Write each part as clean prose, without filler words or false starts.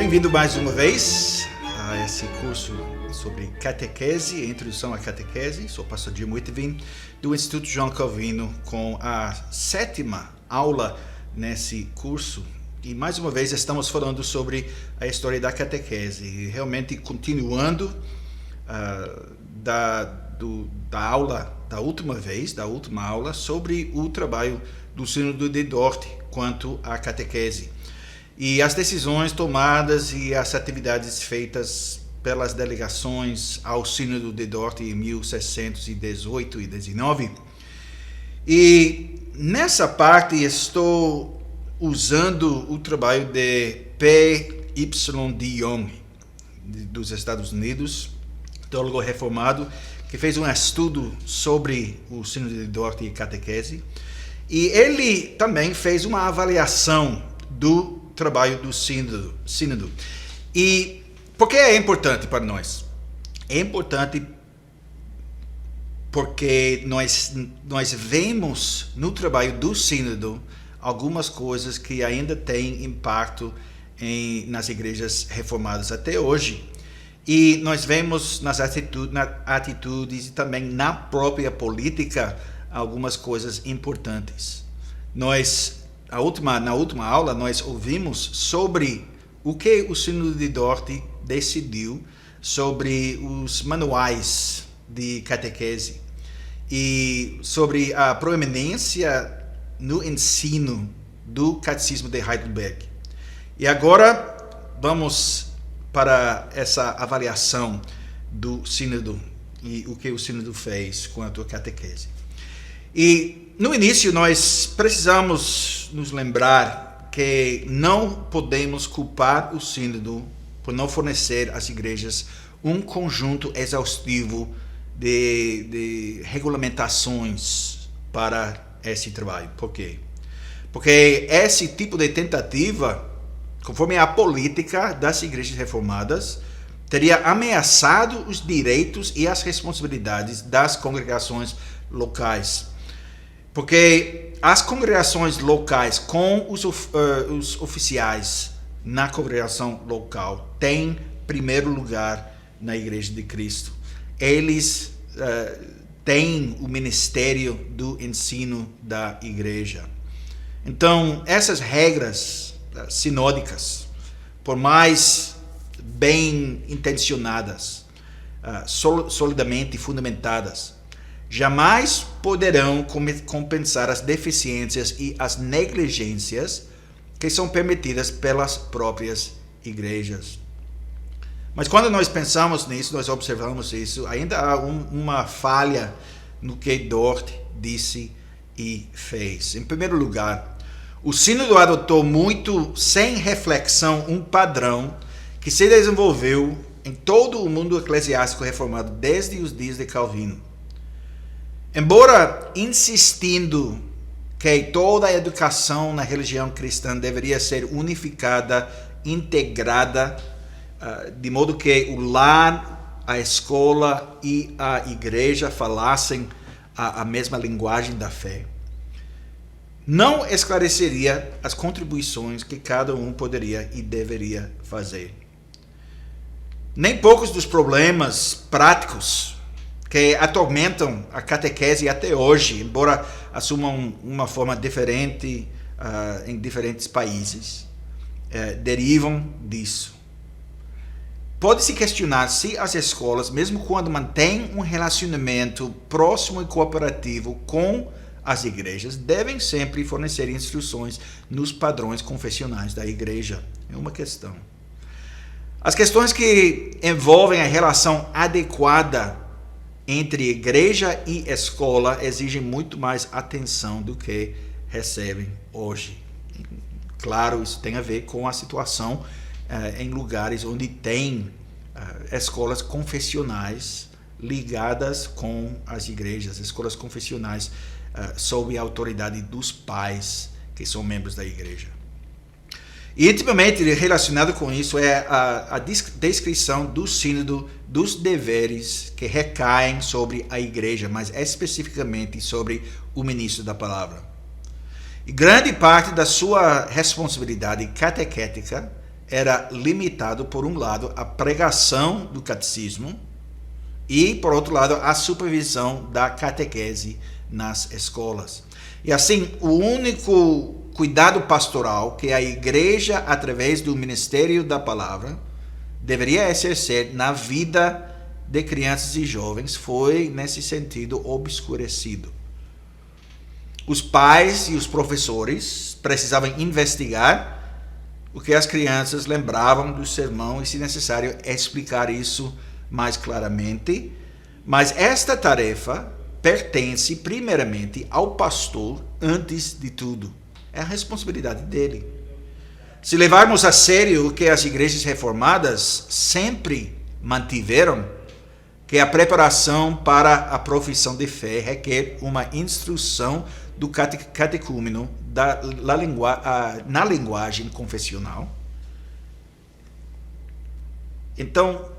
Bem-vindo mais uma vez a esse curso sobre catequese, introdução à catequese. Sou o pastor Jim Whitvin do Instituto João Calvino com a 7ª aula nesse curso. E mais uma vez estamos falando sobre a história da catequese, e realmente continuando da aula da última aula sobre o trabalho do Sínodo de Dort quanto à catequese. E as decisões tomadas e as atividades feitas pelas delegações ao Sínodo de Dort em 1618 e 19. E nessa parte estou usando o trabalho de P.Y. de Jong, dos Estados Unidos, teólogo reformado, que fez um estudo sobre o Sínodo de Dort e catequese. E ele também fez uma avaliação do trabalho do sínodo. E por que é importante para nós? É importante porque nós vemos no trabalho do sínodo algumas coisas que ainda têm impacto nas igrejas reformadas até hoje. E nós vemos nas atitudes e também na própria política algumas coisas importantes. Na última aula, nós ouvimos sobre o que o Sínodo de Dort decidiu sobre os manuais de catequese e sobre a proeminência no ensino do Catecismo de Heidelberg. E agora vamos para essa avaliação do Sínodo e o que o Sínodo fez quanto à catequese. E no início nós precisamos nos lembrar que não podemos culpar o Sínodo por não fornecer às igrejas um conjunto exaustivo de regulamentações para esse trabalho. Por quê? Porque esse tipo de tentativa, conforme a política das igrejas reformadas, teria ameaçado os direitos e as responsabilidades das congregações locais. Porque as congregações locais com os oficiais na congregação local têm primeiro lugar na Igreja de Cristo. Eles têm o ministério do ensino da igreja. Então, essas regras sinódicas, por mais bem intencionadas, solidamente fundamentadas, jamais poderão compensar as deficiências e as negligências que são permitidas pelas próprias igrejas. Mas quando nós pensamos nisso, nós observamos isso, ainda há uma falha no que Dort disse e fez. Em primeiro lugar, o Sínodo adotou muito sem reflexão um padrão que se desenvolveu em todo o mundo eclesiástico reformado desde os dias de Calvino. Embora insistindo que toda a educação na religião cristã deveria ser unificada, integrada, de modo que o lar, a escola e a igreja falassem a mesma linguagem da fé, não esclareceria as contribuições que cada um poderia e deveria fazer. Nem poucos dos problemas práticos que atormentam a catequese até hoje, embora assumam uma forma diferente em diferentes países, derivam disso. Pode-se questionar se as escolas, mesmo quando mantêm um relacionamento próximo e cooperativo com as igrejas, devem sempre fornecer instruções nos padrões confessionais da igreja. É uma questão. As questões que envolvem a relação adequada entre igreja e escola exigem muito mais atenção do que recebem hoje. Claro, isso tem a ver com a situação em lugares onde tem escolas confessionais ligadas com as igrejas, escolas confessionais sob a autoridade dos pais que são membros da igreja. E intimamente relacionado com isso é a descrição do sínodo dos deveres que recaem sobre a igreja, mas especificamente sobre o ministro da palavra. E grande parte da sua responsabilidade catequética era limitado, por um lado, à pregação do catecismo e, por outro lado, à supervisão da catequese nas escolas. E assim, o único cuidado pastoral que a igreja, através do ministério da palavra, deveria exercer na vida de crianças e jovens foi, nesse sentido, obscurecido. Os pais e os professores precisavam investigar o que as crianças lembravam do sermão e, se necessário, explicar isso mais claramente. Mas esta tarefa pertence primeiramente ao pastor antes de tudo. É a responsabilidade dele. Se levarmos a sério o que as igrejas reformadas sempre mantiveram, que a preparação para a profissão de fé requer uma instrução do catecúmeno na linguagem confessional. Então,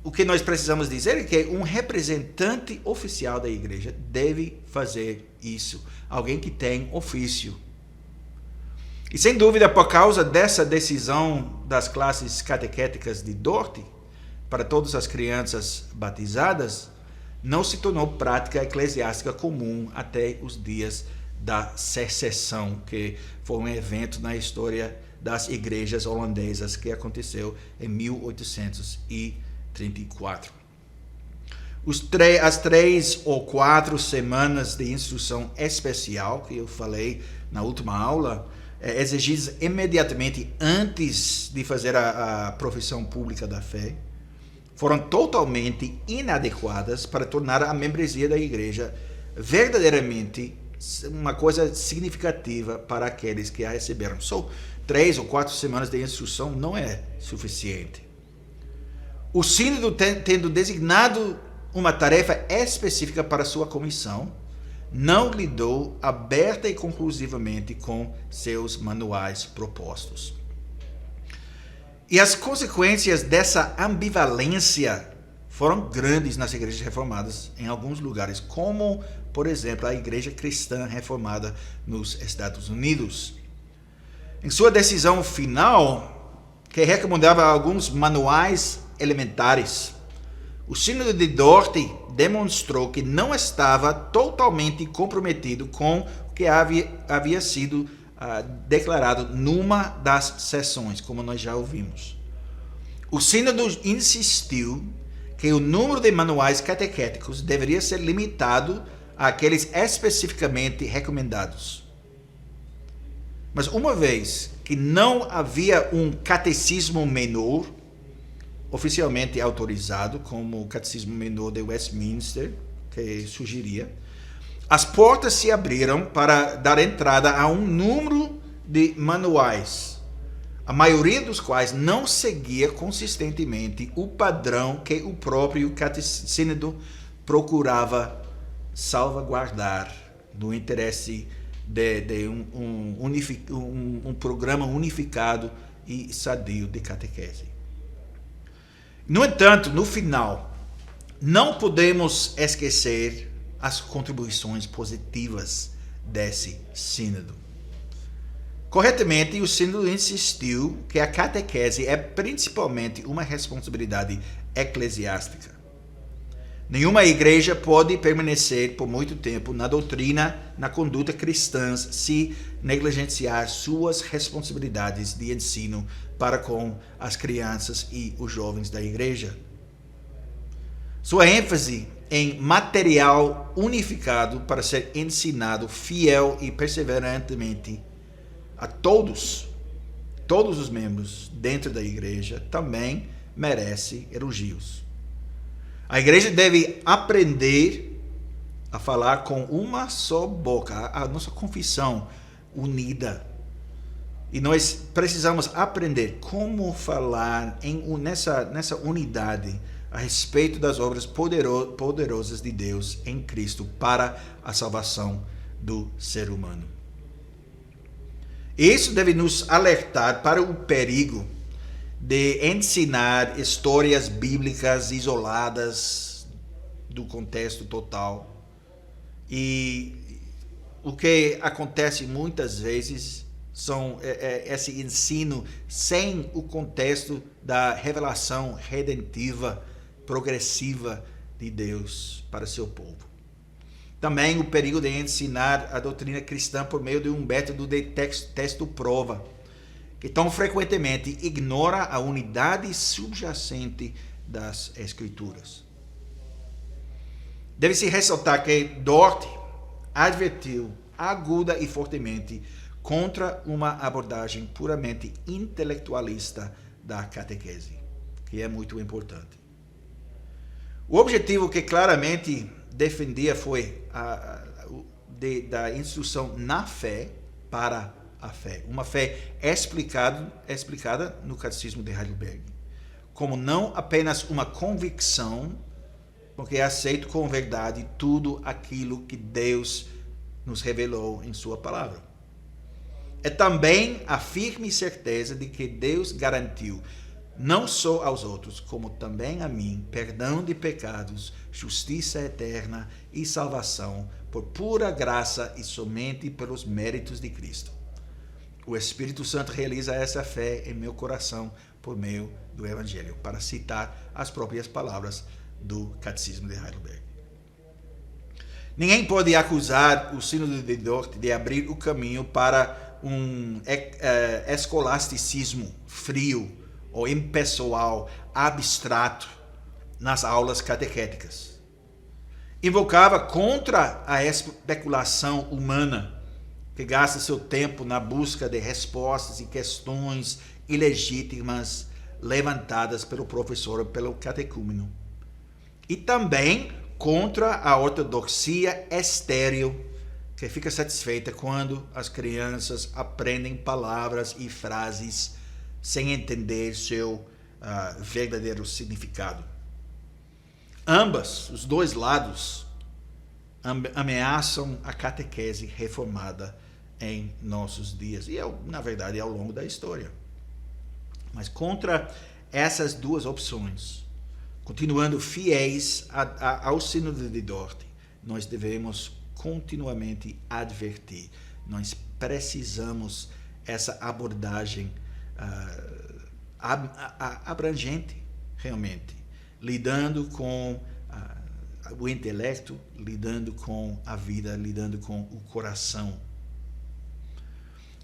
o que nós precisamos dizer é que um representante oficial da igreja deve fazer isso. Alguém que tem ofício. E sem dúvida, por causa dessa decisão das classes catequéticas de Dort, para todas as crianças batizadas, não se tornou prática eclesiástica comum até os dias da secessão, que foi um evento na história das igrejas holandesas que aconteceu em 1834. As 3 ou 4 semanas de instrução especial que eu falei na última aula, exigidas imediatamente antes de fazer a profissão pública da fé, foram totalmente inadequadas para tornar a membresia da igreja verdadeiramente uma coisa significativa para aqueles que a receberam. Só 3 ou 4 semanas de instrução não é suficiente. O sínodo, tendo designado uma tarefa específica para sua comissão, não lidou aberta e conclusivamente com seus manuais propostos. E as consequências dessa ambivalência foram grandes nas igrejas reformadas em alguns lugares, como, por exemplo, a Igreja Cristã Reformada nos Estados Unidos. Em sua decisão final, que recomendava alguns manuais elementares, o Sínodo de Dort demonstrou que não estava totalmente comprometido com o que havia sido declarado numa das sessões, como nós já ouvimos. O Sínodo insistiu que o número de manuais catequéticos deveria ser limitado àqueles especificamente recomendados. Mas uma vez que não havia um catecismo menor oficialmente autorizado, como o Catecismo Menor de Westminster, que sugeria, as portas se abriram para dar entrada a um número de manuais, a maioria dos quais não seguia consistentemente o padrão que o próprio Sínodo procurava salvaguardar no interesse de um programa unificado e sadio de catequese. No entanto, no final, não podemos esquecer as contribuições positivas desse sínodo. Corretamente, o sínodo insistiu que a catequese é principalmente uma responsabilidade eclesiástica. Nenhuma igreja pode permanecer por muito tempo na doutrina, na conduta cristãs, se negligenciar suas responsabilidades de ensino para com as crianças e os jovens da igreja. Sua ênfase em material unificado para ser ensinado fiel e perseverantemente a todos os membros dentro da igreja também merece elogios. A igreja deve aprender a falar com uma só boca, a nossa confissão unida. E nós precisamos aprender como falar nessa unidade a respeito das obras poderosas de Deus em Cristo para a salvação do ser humano. Isso deve nos alertar para o perigo de ensinar histórias bíblicas isoladas do contexto total. E o que acontece muitas vezes são esse ensino sem o contexto da revelação redentiva, progressiva de Deus para seu povo. Também o perigo de ensinar a doutrina cristã por meio de um método de texto-prova, que tão frequentemente ignora a unidade subjacente das Escrituras. Deve-se ressaltar que Dort advertiu aguda e fortemente contra uma abordagem puramente intelectualista da catequese, que é muito importante. O objetivo que claramente defendia foi da instrução na fé para a fé. Uma fé explicada no Catecismo de Heidelberg, como não apenas uma convicção, porque aceito com verdade tudo aquilo que Deus nos revelou em sua palavra. É também a firme certeza de que Deus garantiu, não só aos outros, como também a mim, perdão de pecados, justiça eterna e salvação, por pura graça e somente pelos méritos de Cristo. O Espírito Santo realiza essa fé em meu coração por meio do Evangelho, para citar as próprias palavras do Catecismo de Heidelberg. Ninguém pode acusar o Sínodo de Dort de abrir o caminho para um escolasticismo frio ou impessoal, abstrato, nas aulas catequéticas. Invocava contra a especulação humana, que gasta seu tempo na busca de respostas e questões ilegítimas levantadas pelo professor ou pelo catecúmeno. E também contra a ortodoxia estéril, que fica satisfeita quando as crianças aprendem palavras e frases sem entender seu verdadeiro significado. Os dois lados, ameaçam a catequese reformada em nossos dias, e na verdade ao longo da história. Mas contra essas duas opções, continuando fiéis ao Sínodo de Dort, nós devemos continuamente advertir. Nós precisamos essa abordagem abrangente, realmente, lidando com o intelecto, lidando com a vida, lidando com o coração.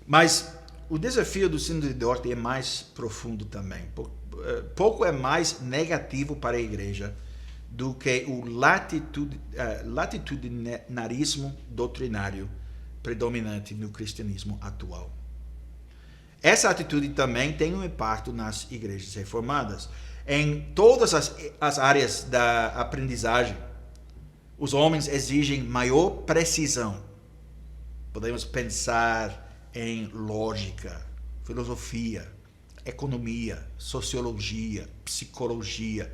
Mas o desafio do Sínodo de Dort é mais profundo também. Pouco é mais negativo para a igreja do que o latitudinarismo doutrinário predominante no cristianismo atual. Essa atitude também tem um impacto nas igrejas reformadas. Em todas as áreas da aprendizagem, os homens exigem maior precisão. Podemos pensar em lógica, filosofia, economia, sociologia, psicologia,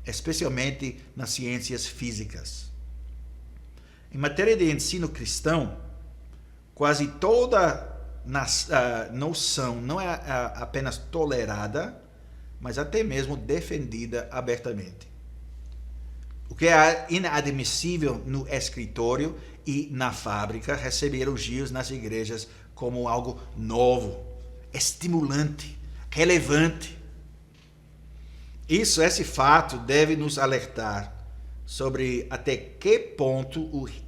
especialmente nas ciências físicas. Em matéria de ensino cristão, quase toda noção não é apenas tolerada, mas até mesmo defendida abertamente. O que é inadmissível no escritório e na fábrica, receber elogios nas igrejas como algo novo, estimulante, relevante. Esse fato deve nos alertar sobre até que ponto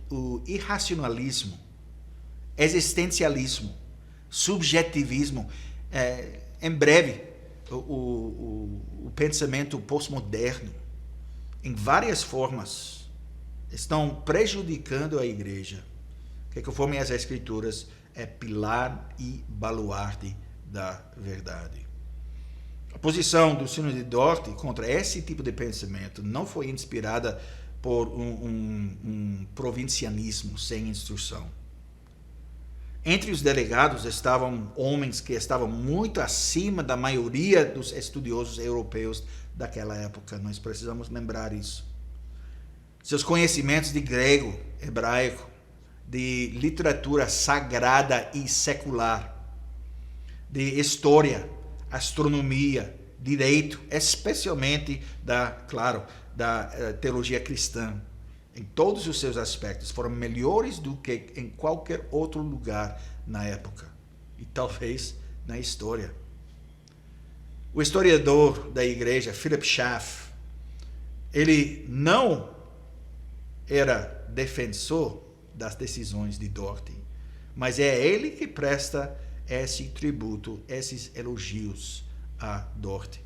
o irracionalismo, existencialismo, subjetivismo, em breve, o pensamento pós-moderno, em várias formas, estão prejudicando a igreja, que conforme as Escrituras é pilar e baluarte da verdade. A posição do Sínodo de Dort contra esse tipo de pensamento não foi inspirada por um provincianismo sem instrução. Entre os delegados estavam homens que estavam muito acima da maioria dos estudiosos europeus daquela época. Nós precisamos lembrar isso. Seus conhecimentos de grego, hebraico, de literatura sagrada e secular, de história, astronomia, direito, especialmente da teologia cristã, em todos os seus aspectos, foram melhores do que em qualquer outro lugar na época. e talvez na história. O historiador da igreja, Philip Schaff, ele não era defensor das decisões de Dort, mas é ele que presta esse tributo, esses elogios a Dort.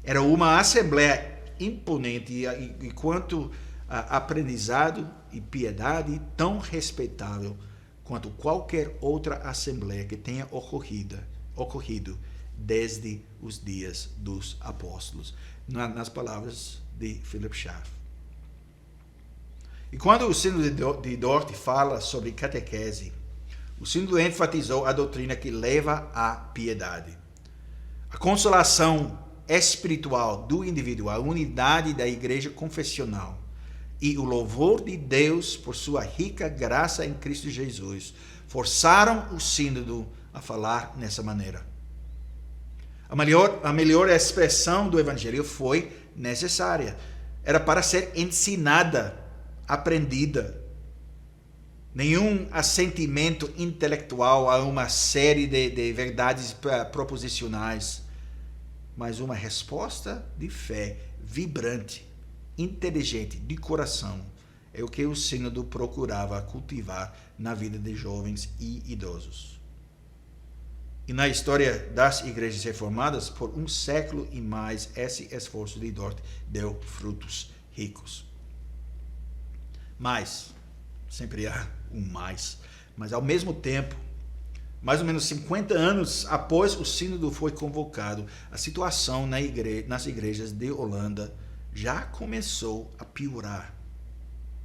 Era uma assembleia imponente e quanto a aprendizado e piedade tão respeitável quanto qualquer outra assembleia que tenha ocorrido desde os dias dos apóstolos, nas palavras de Philip Schaff. E quando o sínodo de Dort fala sobre catequese, o sínodo enfatizou a doutrina que leva à piedade. A consolação espiritual do indivíduo, a unidade da igreja confessional e o louvor de Deus por sua rica graça em Cristo Jesus forçaram o sínodo a falar nessa maneira. A melhor expressão do evangelho foi necessária. Era para ser ensinada, aprendida. Nenhum assentimento intelectual a uma série de verdades proposicionais, mas uma resposta de fé vibrante, inteligente, de coração. É o que o sínodo procurava cultivar na vida de jovens e idosos. E na história das igrejas reformadas, por um século e mais, esse esforço de Dort deu frutos ricos. Mas, sempre há um mais, mas ao mesmo tempo, mais ou menos 50 anos após o sínodo foi convocado, a situação nas igrejas de Holanda já começou a piorar.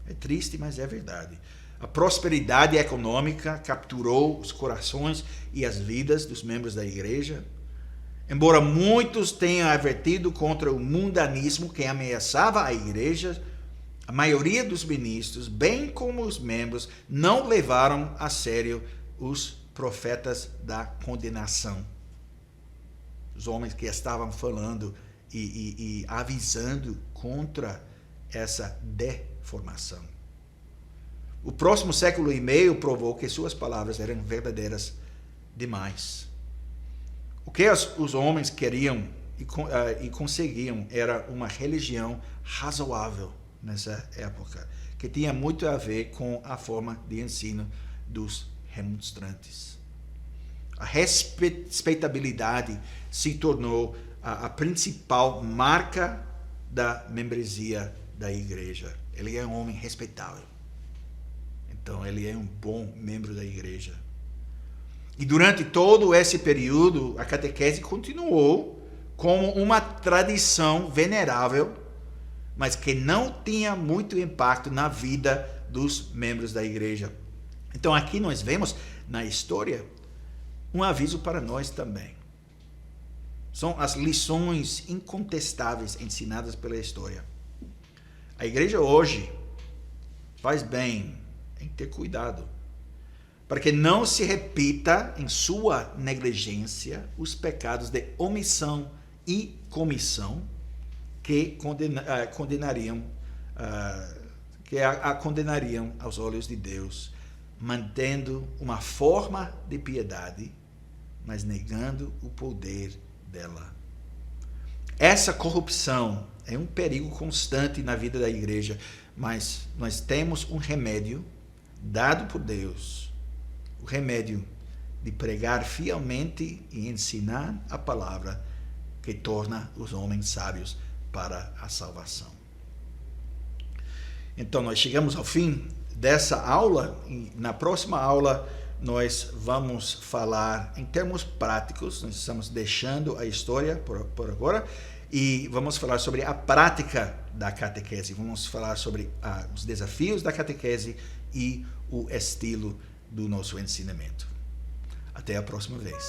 É triste, mas é verdade. A prosperidade econômica capturou os corações e as vidas dos membros da igreja. Embora muitos tenham advertido contra o mundanismo que ameaçava a igreja, a maioria dos ministros, bem como os membros, não levaram a sério os profetas da condenação. Os homens que estavam falando e avisando contra essa deformação. O próximo século e meio provou que suas palavras eram verdadeiras demais. O que os homens queriam e conseguiam era uma religião razoável nessa época, que tinha muito a ver com a forma de ensino dos remonstrantes. A respeitabilidade se tornou a principal marca da membresia da igreja. Ele é um homem respeitável. Então, ele é um bom membro da igreja. E durante todo esse período, a catequese continuou como uma tradição venerável, mas que não tinha muito impacto na vida dos membros da igreja. Então, aqui nós vemos na história um aviso para nós também. São as lições incontestáveis ensinadas pela história. A igreja hoje faz bem em ter cuidado, para que não se repita em sua negligência os pecados de omissão e comissão que condenariam aos olhos de Deus, mantendo uma forma de piedade, mas negando o poder dela. Essa corrupção é um perigo constante na vida da igreja, mas nós temos um remédio dado por Deus, o remédio de pregar fielmente e ensinar a palavra que torna os homens sábios para a salvação. Então, nós chegamos ao fim dessa aula e na próxima aula nós vamos falar em termos práticos. Nós estamos deixando a história por agora e vamos falar sobre a prática da catequese. Vamos falar sobre os desafios da catequese e o estilo do nosso ensinamento. Até a próxima vez.